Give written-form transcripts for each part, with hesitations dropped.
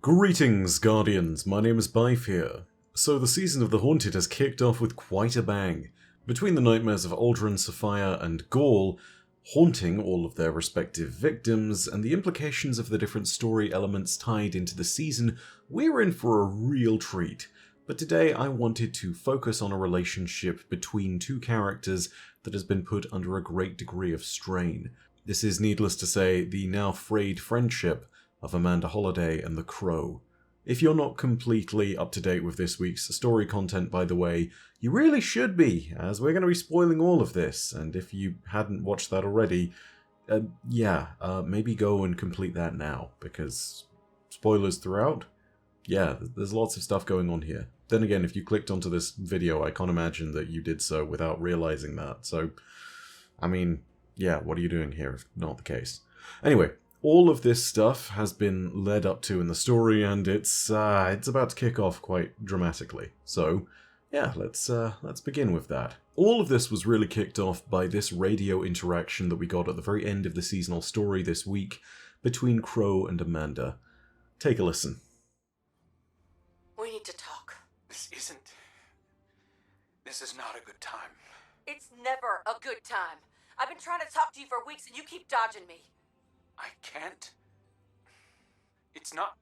Greetings, Guardians. My name is Bife here. So the season of The Haunted has kicked off with quite a bang. Between the nightmares of Aldrin, Sophia, and Gaul, haunting all of their respective victims, and the implications of the different story elements tied into the season, we're in for a real treat. But today I wanted to focus on a relationship between two characters that has been put under a great degree of strain. This is, needless to say, the now frayed friendship of Amanda Holliday and the Crow. If you're not completely up to date with this week's story content, by the way, you really should be, as we're going to be spoiling all of this, and if you hadn't watched that already, maybe go and complete that now, because spoilers throughout? Yeah, there's lots of stuff going on here. Then again, if you clicked onto this video, I can't imagine that you did so without realizing that, so, I mean, yeah, what are you doing here if not the case? Anyway, all of this stuff has been led up to in the story, and it's about to kick off quite dramatically. So, yeah, let's begin with that. All of this was really kicked off by this radio interaction that we got at the very end of the seasonal story this week between Crow and Amanda. Take a listen. We need to talk. This is not a good time. It's never a good time. I've been trying to talk to you for weeks and you keep dodging me. I can't. It's not...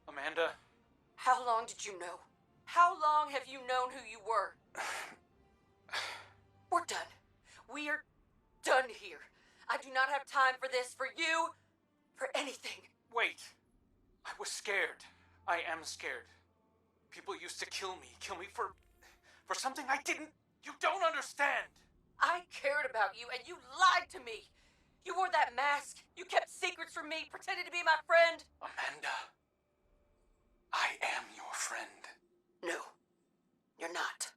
Amanda... How long did you know? How long have you known who you were? We're done. We're done here. I do not have time for this, for you, for anything. Wait. I was scared. I am scared. People used to kill me for something I didn't... You don't understand! I cared about you and you lied to me. You wore that mask. You kept secrets from me, pretended to be my friend. Amanda, I am your friend. No, you're not.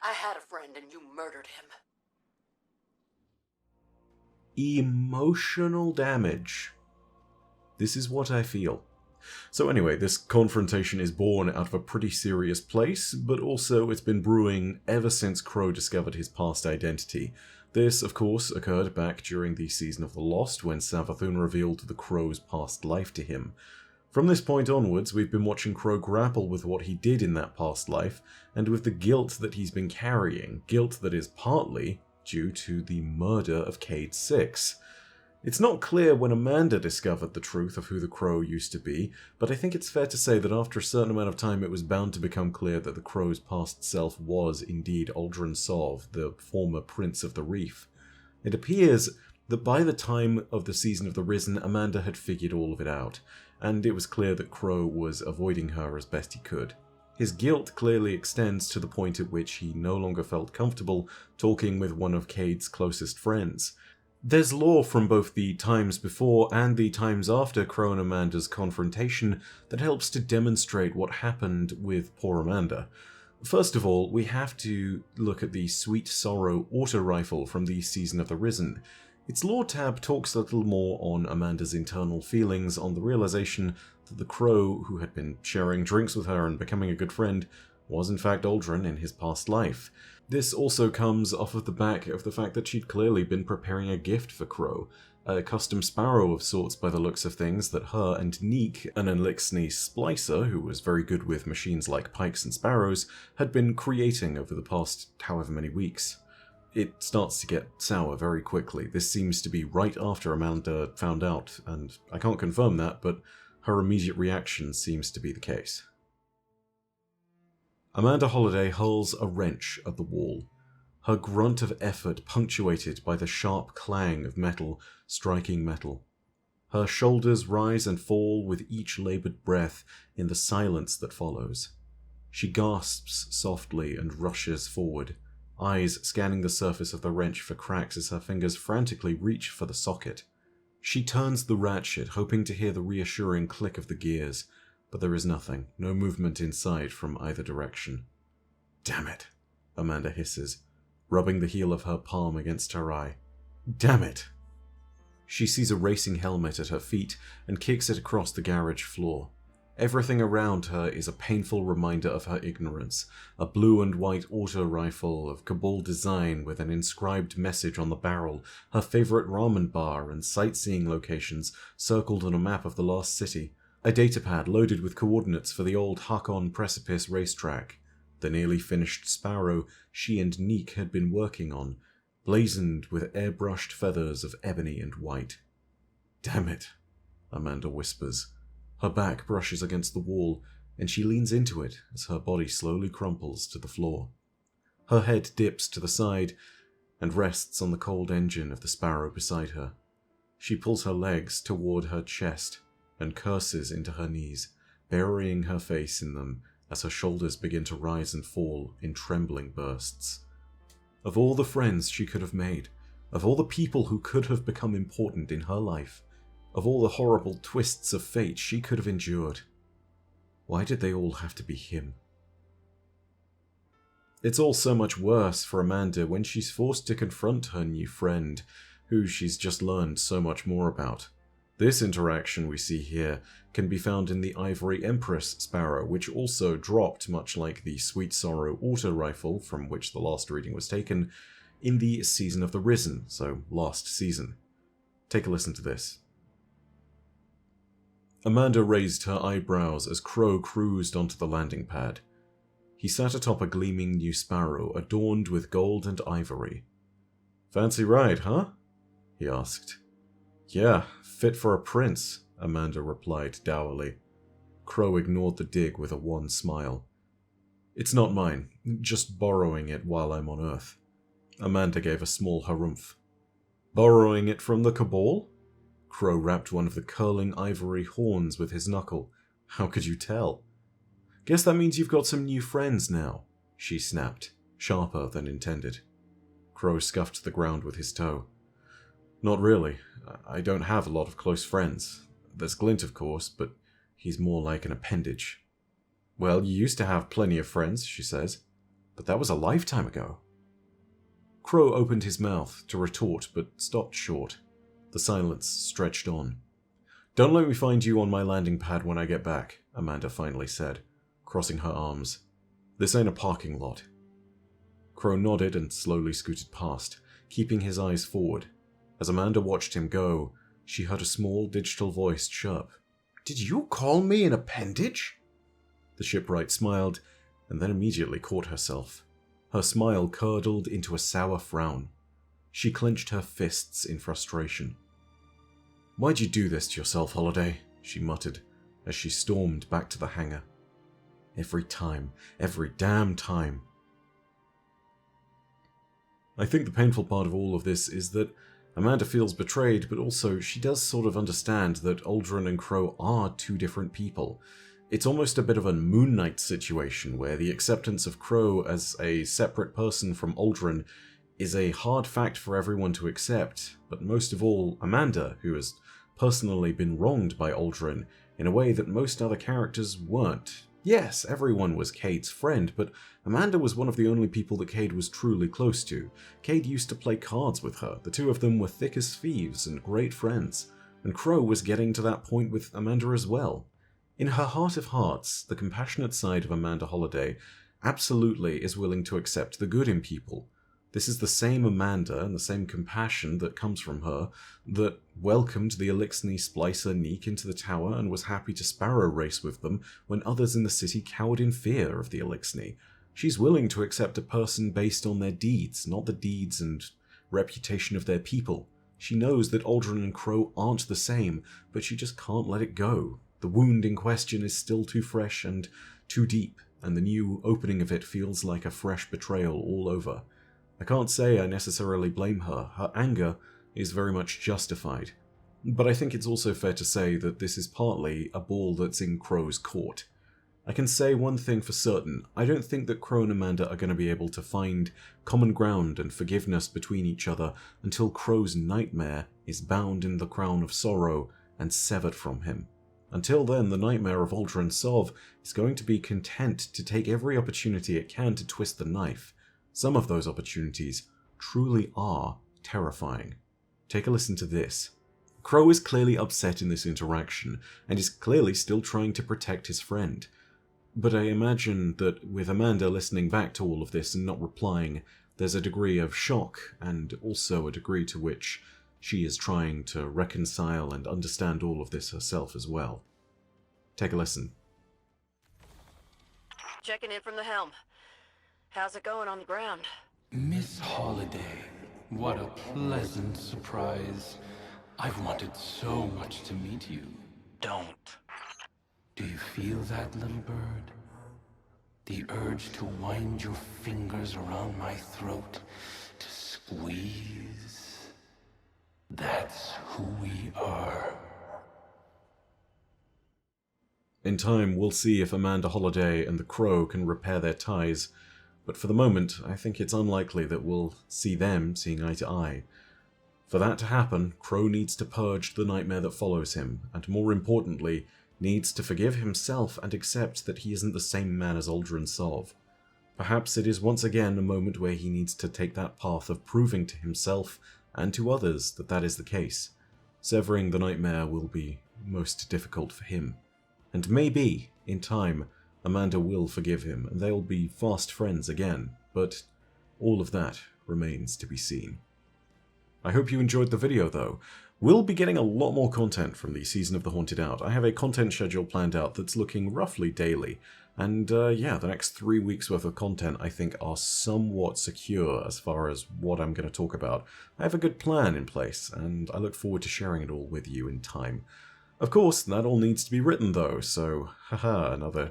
I had a friend and you murdered him. Emotional damage. This is what I feel. So anyway, this confrontation is born out of a pretty serious place, but also it's been brewing ever since Crow discovered his past identity. This, of course, occurred back during the season of The Lost, when Savathun revealed the Crow's past life to him. From this point onwards, we've been watching Crow grapple with what he did in that past life, and with the guilt that he's been carrying, guilt that is partly due to the murder of Cayde Six. It's not clear when Amanda discovered the truth of who the Crow used to be, but I think it's fair to say that after a certain amount of time it was bound to become clear that the Crow's past self was indeed Aldrin Sov, the former Prince of the Reef. It appears that by the time of the season of The Risen, Amanda had figured all of it out, and it was clear that Crow was avoiding her as best he could. His guilt clearly extends to the point at which he no longer felt comfortable talking with one of Cayde's closest friends. There's lore from both the times before and the times after Crow and Amanda's confrontation that helps to demonstrate what happened with poor Amanda. First of all, we have to look at the Sweet Sorrow auto rifle from the season of The Risen. Its lore tab talks a little more on Amanda's internal feelings on the realization that the Crow, who had been sharing drinks with her and becoming a good friend, was in fact Aldrin in his past life. This also comes off of the back of the fact that she'd clearly been preparing a gift for Crow, a custom sparrow of sorts by the looks of things that her and Neek, an Elixni splicer who was very good with machines like pikes and sparrows, had been creating over the past however many weeks. It starts to get sour very quickly. This seems to be right after Amanda found out, and I can't confirm that, but her immediate reaction seems to be the case. Amanda Holliday hurls a wrench at the wall, her grunt of effort punctuated by the sharp clang of metal striking metal. Her shoulders rise and fall with each laboured breath in the silence that follows. She gasps softly and rushes forward, eyes scanning the surface of the wrench for cracks as her fingers frantically reach for the socket. She turns the ratchet, hoping to hear the reassuring click of the gears, but there is nothing, no movement inside from either direction. "Damn it," Amanda hisses, rubbing the heel of her palm against her eye. "Damn it." She sees a racing helmet at her feet and kicks it across the garage floor. Everything around her is a painful reminder of her ignorance. A blue and white auto rifle of Cabal design with an inscribed message on the barrel, her favorite ramen bar and sightseeing locations circled on a map of the lost city. A datapad loaded with coordinates for the old Hakon Precipice racetrack, the nearly finished Sparrow she and Neek had been working on, blazoned with airbrushed feathers of ebony and white. "Damn it," Amanda whispers. Her back brushes against the wall, and she leans into it as her body slowly crumples to the floor. Her head dips to the side and rests on the cold engine of the Sparrow beside her. She pulls her legs toward her chest and curses into her knees, burying her face in them as her shoulders begin to rise and fall in trembling bursts. Of all the friends she could have made, of all the people who could have become important in her life, of all the horrible twists of fate she could have endured, why did they all have to be him? It's all so much worse for Amanda when she's forced to confront her new friend, who she's just learned so much more about. This interaction we see here can be found in the Ivory Empress Sparrow, which also dropped, much like the Sweet Sorrow auto rifle from which the last reading was taken, in the Season of the Risen, so last season. Take a listen to this. Amanda raised her eyebrows as Crow cruised onto the landing pad. He sat atop a gleaming new Sparrow adorned with gold and ivory. "Fancy ride, huh?" he asked. "Yeah, fit for a prince," Amanda replied dourly. Crow ignored the dig with a wan smile. "It's not mine, just borrowing it while I'm on Earth." Amanda gave a small harumph. "Borrowing it from the Cabal?" Crow rapped one of the curling ivory horns with his knuckle. "How could you tell?" "Guess that means you've got some new friends now," she snapped, sharper than intended. Crow scuffed the ground with his toe. "Not really. I don't have a lot of close friends. There's Glint, of course, but he's more like an appendage." "Well, you used to have plenty of friends," she says, "but that was a lifetime ago." Crow opened his mouth to retort, but stopped short. The silence stretched on. "Don't let me find you on my landing pad when I get back," Amanda finally said, crossing her arms. "This ain't a parking lot." Crow nodded and slowly scooted past, keeping his eyes forward. As Amanda watched him go, she heard a small digital voice chirp. "Did you call me an appendage?" The shipwright smiled, and then immediately caught herself. Her smile curdled into a sour frown. She clenched her fists in frustration. "Why'd you do this to yourself, Holiday?" she muttered, as she stormed back to the hangar. "Every time. Every damn time." I think the painful part of all of this is that Amanda feels betrayed, but also she does sort of understand that Uldren and Crow are two different people. It's almost a bit of a Moon Knight situation, where the acceptance of Crow as a separate person from Uldren is a hard fact for everyone to accept, but most of all, Amanda, who has personally been wronged by Uldren in a way that most other characters weren't. Yes, everyone was Cade's friend, but Amanda was one of the only people that Cade was truly close to. Cade used to play cards with her. The two of them were thick as thieves and great friends, and Crow was getting to that point with Amanda as well. In her heart of hearts, the compassionate side of Amanda Holiday absolutely is willing to accept the good in people. This is the same Amanda and the same compassion that comes from her that welcomed the Elixni Splicer Neek into the tower and was happy to Sparrow race with them when others in the city cowered in fear of the Elixni. She's willing to accept a person based on their deeds, not the deeds and reputation of their people. She knows that Uldren and Crow aren't the same, but she just can't let it go. The wound in question is still too fresh and too deep, and the new opening of it feels like a fresh betrayal all over. I can't say I necessarily blame her. Her anger is very much justified. But I think it's also fair to say that this is partly a ball that's in Crow's court. I can say one thing for certain. I don't think that Crow and Amanda are going to be able to find common ground and forgiveness between each other until Crow's nightmare is bound in the crown of sorrow and severed from him. Until then, the nightmare of Uldren Sov is going to be content to take every opportunity it can to twist the knife. Some of those opportunities truly are terrifying. Take a listen to this. Crow is clearly upset in this interaction, and is clearly still trying to protect his friend. But I imagine that with Amanda listening back to all of this and not replying, there's a degree of shock, and also a degree to which she is trying to reconcile and understand all of this herself as well. Take a listen. Checking in from the helm. How's it going on the ground? Miss Holiday, what a pleasant surprise. I've wanted so much to meet you. Don't. Do you feel that, little bird? The urge to wind your fingers around my throat, to squeeze. That's who we are. In time, we'll see if Amanda Holiday and the Crow can repair their ties, but for the moment, I think it's unlikely that we'll see them seeing eye to eye. For that to happen, Crow needs to purge the nightmare that follows him, and more importantly, needs to forgive himself and accept that he isn't the same man as Uldren Sov. Perhaps it is once again a moment where he needs to take that path of proving to himself and to others that that is the case. Severing the nightmare will be most difficult for him. And maybe, in time, Amanda will forgive him and they'll be fast friends again, but all of that remains to be seen. I hope you enjoyed the video though. We'll be getting a lot more content from the Season of the Haunted out. I have a content schedule planned out that's looking roughly daily, and yeah, the next 3 weeks worth of content I think are somewhat secure as far as what I'm going to talk about. I have a good plan in place, and I look forward to sharing it all with you in time. Of course, that all needs to be written though, so haha, another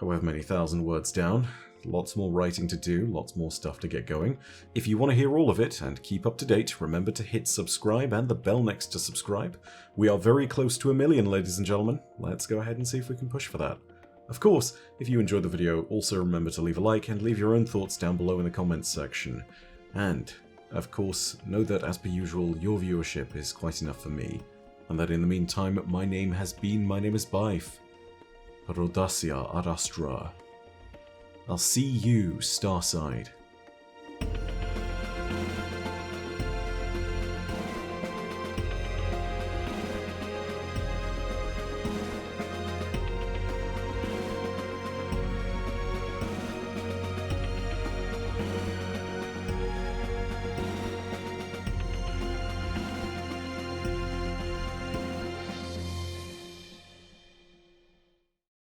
however many thousand words down. Lots more writing to do, lots more stuff to get going. If you want to hear all of it and keep up to date, remember to hit subscribe and the bell next to subscribe. We are very close to 1 million, ladies and gentlemen. Let's go ahead and see if we can push for that. Of course, if you enjoyed the video, also remember to leave a like and leave your own thoughts down below in the comments section. And, of course, know that as per usual, your viewership is quite enough for me. And that in the meantime, my name is Bife. Rodacia ad Astra. I'll see you, Starside.